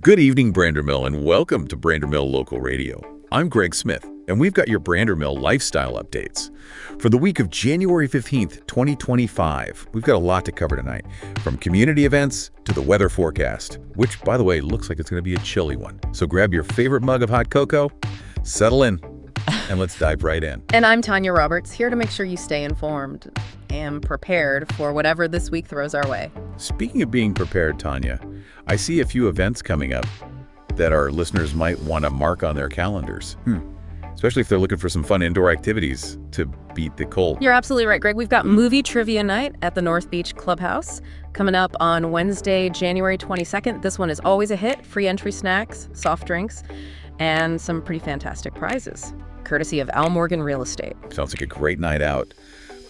Good evening, Brandermill, and welcome to Brandermill Local Radio. I'm Greg Smith, and we've got your Brandermill lifestyle updates. For the week of January 15th, 2025, we've got a lot to cover tonight, from community events to the weather forecast, which, by the way, looks like it's going to be a chilly one. So grab your favorite mug of hot cocoa, settle in, and let's dive right in. And I'm Tanya Roberts, here to make sure you stay informed and prepared for whatever this week throws our way. Speaking of being prepared, Tanya, I see a few events coming up that our listeners might want to mark on their calendars. Especially if they're looking for some fun indoor activities to beat the cold. You're absolutely right, Greg. We've got movie trivia night at the North Beach Clubhouse coming up on Wednesday, January 22nd. This one is always a hit. Free entry snacks, soft drinks, and some pretty fantastic prizes, courtesy of Al Morgan Real Estate. Sounds like a great night out.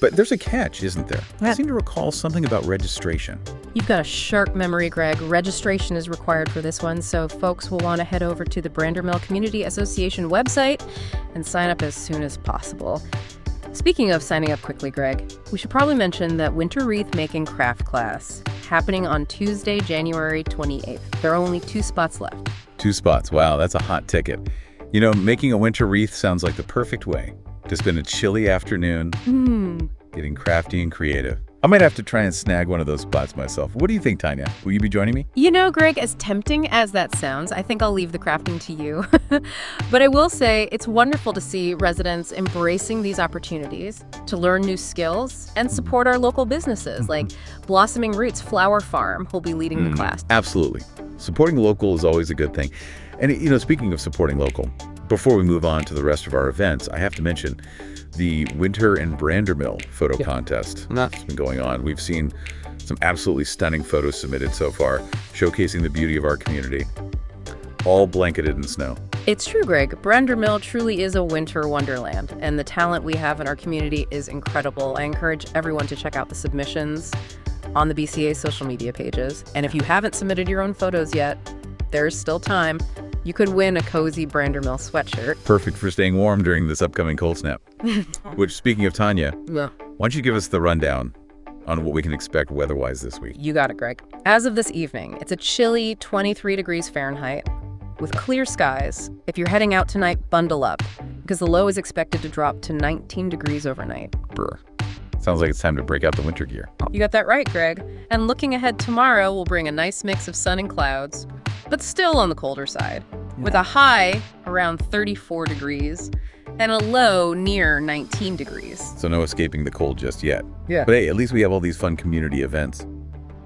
But there's a catch, isn't there? I seem to recall something about registration. You've got a sharp memory, Greg. Registration is required for this one, so folks will want to head over to the Brandermill Community Association website and sign up as soon as possible. Speaking of signing up quickly, Greg, we should probably mention that Winter Wreath Making Class happening on Tuesday, January 28th. There are only 2 spots left. 2 spots. Wow, that's a hot ticket. You know, making a winter wreath sounds like the perfect way to spend a chilly afternoon getting crafty and creative. I might have to try and snag one of those spots myself. What do you think, Tanya? Will you be joining me? You know, Greg, as tempting as that sounds, I think I'll leave the crafting to you. But I will say it's wonderful to see residents embracing these opportunities to learn new skills and support our local businesses, like Blossoming Roots Flower Farm, who'll be leading the class. Absolutely. Supporting local is always a good thing. And, you know, speaking of supporting local, before we move on to the rest of our events, I have to mention the Winter and Brandermill photo contest that's been going on. We've seen some absolutely stunning photos submitted so far, showcasing the beauty of our community, all blanketed in snow. It's true, Greg. Brandermill truly is a winter wonderland, and the talent we have in our community is incredible. I encourage everyone to check out the submissions on the BCA social media pages. And if you haven't submitted your own photos yet, there's still time. You could win a cozy Brandermill sweatshirt. Perfect for staying warm during this upcoming cold snap. Which, speaking of Tanya, why don't you give us the rundown on what we can expect weather-wise this week? You got it, Greg. As of this evening, it's a chilly 23 degrees Fahrenheit with clear skies. If you're heading out tonight, bundle up, because the low is expected to drop to 19 degrees overnight. Brr. Sounds like it's time to break out the winter gear. You got that right, Greg. And looking ahead tomorrow will bring a nice mix of sun and clouds, but still on the colder side, with a high around 34 degrees and a low near 19 degrees. So no escaping the cold just yet. Yeah. But hey, at least we have all these fun community events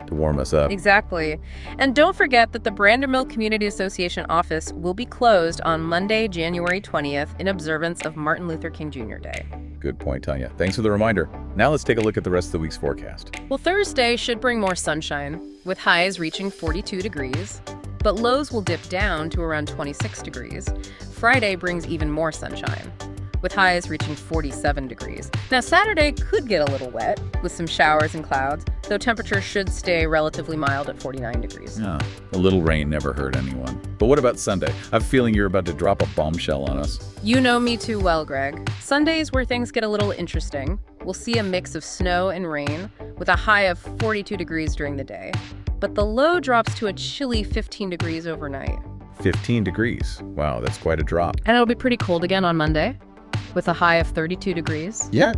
to warm us up. Exactly. And don't forget that the Brandermill Community Association office will be closed on Monday, January 20th in observance of Martin Luther King Jr. Day. Good point, Tanya. Thanks for the reminder. Now let's take a look at the rest of the week's forecast. Well, Thursday should bring more sunshine, with highs reaching 42 degrees, but lows will dip down to around 26 degrees. Friday brings even more sunshine, with highs reaching 47 degrees. Now, Saturday could get a little wet, with some showers and clouds, though temperatures should stay relatively mild at 49 degrees. A little rain never hurt anyone. But what about Sunday? I have a feeling you're about to drop a bombshell on us. You know me too well, Greg. Sunday is where things get a little interesting. We'll see a mix of snow and rain, with a high of 42 degrees during the day. But the low drops to a chilly 15 degrees overnight. 15 degrees. Wow, that's quite a drop. And it'll be pretty cold again on Monday, with a high of 32 degrees. Yeah.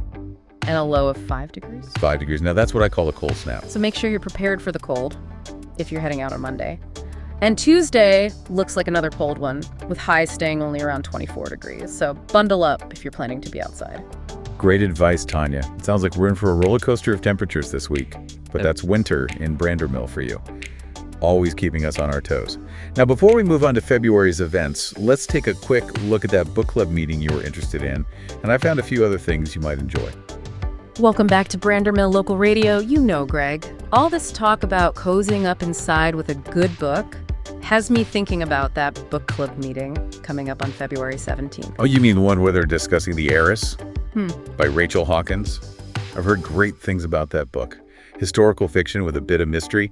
And a low of 5 degrees. 5 degrees. Now that's what I call a cold snap. So make sure you're prepared for the cold if you're heading out on Monday. And Tuesday looks like another cold one, with highs staying only around 24 degrees. So bundle up if you're planning to be outside. Great advice, Tanya. It sounds like we're in for a roller coaster of temperatures this week. But that's winter in Brandermill for you. Always keeping us on our toes. Now, before we move on to February's events, let's take a quick look at that book club meeting you were interested in. And I found a few other things you might enjoy. Welcome back to Brandermill Local Radio. You know, Greg, all this talk about cozying up inside with a good book has me thinking about that book club meeting coming up on February 17th. Oh, you mean the one where they're discussing The Heiress by Rachel Hawkins? I've heard great things about that book. Historical fiction with a bit of mystery.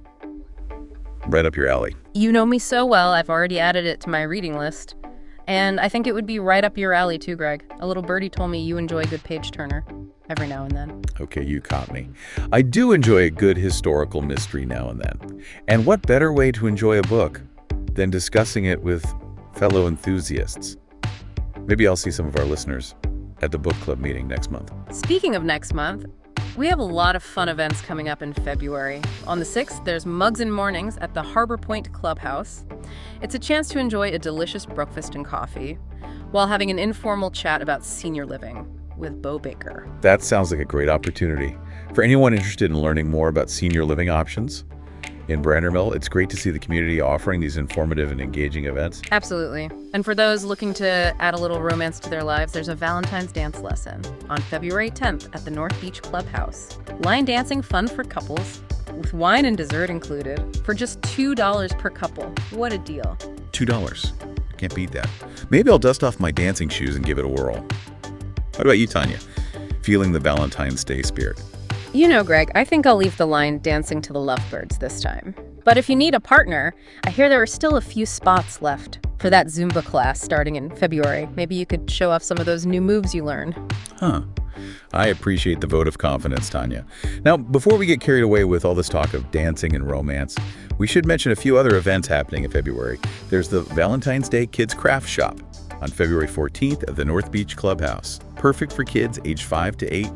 Right up your alley. You know me so well, I've already added it to my reading list. And I think it would be right up your alley too, Greg. A little birdie told me you enjoy a good page-turner every now and then. Okay, you caught me. I do enjoy a good historical mystery now and then. And what better way to enjoy a book then discussing it with fellow enthusiasts. Maybe I'll see some of our listeners at the book club meeting next month. Speaking of next month, we have a lot of fun events coming up in February. On the 6th, there's Mugs and Mornings at the Harbor Point Clubhouse. It's a chance to enjoy a delicious breakfast and coffee while having an informal chat about senior living with Bo Baker. That sounds like a great opportunity. For anyone interested in learning more about senior living options in Brandermill, it's great to see the community offering these informative and engaging events. Absolutely. And for those looking to add a little romance to their lives, there's a Valentine's dance lesson on February 10th at the North Beach Clubhouse. Line dancing fun for couples, with wine and dessert included, for just $2 per couple. What a deal. $2. Can't beat that. Maybe I'll dust off my dancing shoes and give it a whirl. How about you, Tanya? Feeling the Valentine's Day spirit? You know, Greg, I think I'll leave the line dancing to the lovebirds this time. But if you need a partner, I hear there are still a few spots left for that Zumba class starting in February. Maybe you could show off some of those new moves you learned. Huh. I appreciate the vote of confidence, Tanya. Now, before we get carried away with all this talk of dancing and romance, we should mention a few other events happening in February. There's the Valentine's Day Kids Craft Shop on February 14th at the North Beach Clubhouse. Perfect for kids aged 5 to 8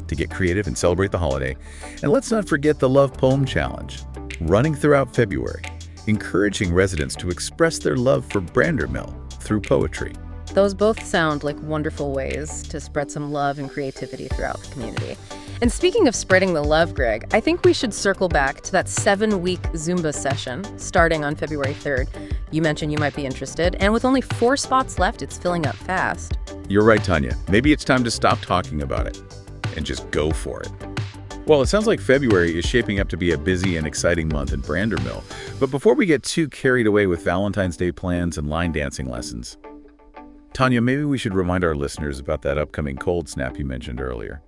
to get creative and celebrate the holiday. And let's not forget the Love Poem Challenge, running throughout February, encouraging residents to express their love for Brandermill through poetry. Those both sound like wonderful ways to spread some love and creativity throughout the community. And speaking of spreading the love, Greg, I think we should circle back to that 7-week Zumba session starting on February 3rd. You mentioned you might be interested, and with only 4 spots left, it's filling up fast. You're right, Tanya. Maybe it's time to stop talking about it and just go for it. Well, it sounds like February is shaping up to be a busy and exciting month in Brandermill. But before we get too carried away with Valentine's Day plans and line dancing lessons, Tanya, maybe we should remind our listeners about that upcoming cold snap you mentioned earlier.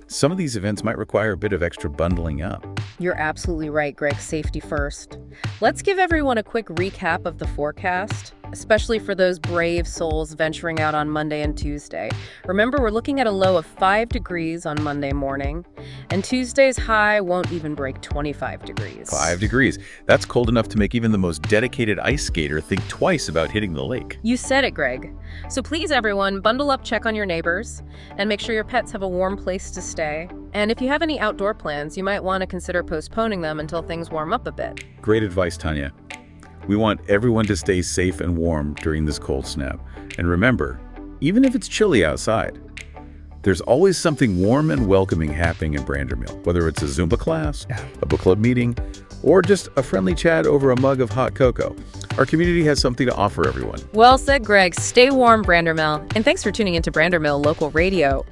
Some of these events might require a bit of extra bundling up. You're absolutely right, Greg. Safety first. Let's give everyone a quick recap of the forecast, especially for those brave souls venturing out on Monday and Tuesday. Remember, we're looking at a low of 5 degrees on Monday morning, and Tuesday's high won't even break 25 degrees. 5 degrees. That's cold enough to make even the most dedicated ice skater think twice about hitting the lake. You said it, Greg. So please, everyone, bundle up, check on your neighbors, and make sure your pets have a warm place to stay. And if you have any outdoor plans, you might want to consider postponing them until things warm up a bit. Great advice, Tanya. We want everyone to stay safe and warm during this cold snap. And remember, even if it's chilly outside, there's always something warm and welcoming happening in Brandermill, whether it's a Zumba class, a book club meeting, or just a friendly chat over a mug of hot cocoa. Our community has something to offer everyone. Well said, Greg. Stay warm, Brandermill. And thanks for tuning into Brandermill Local Radio.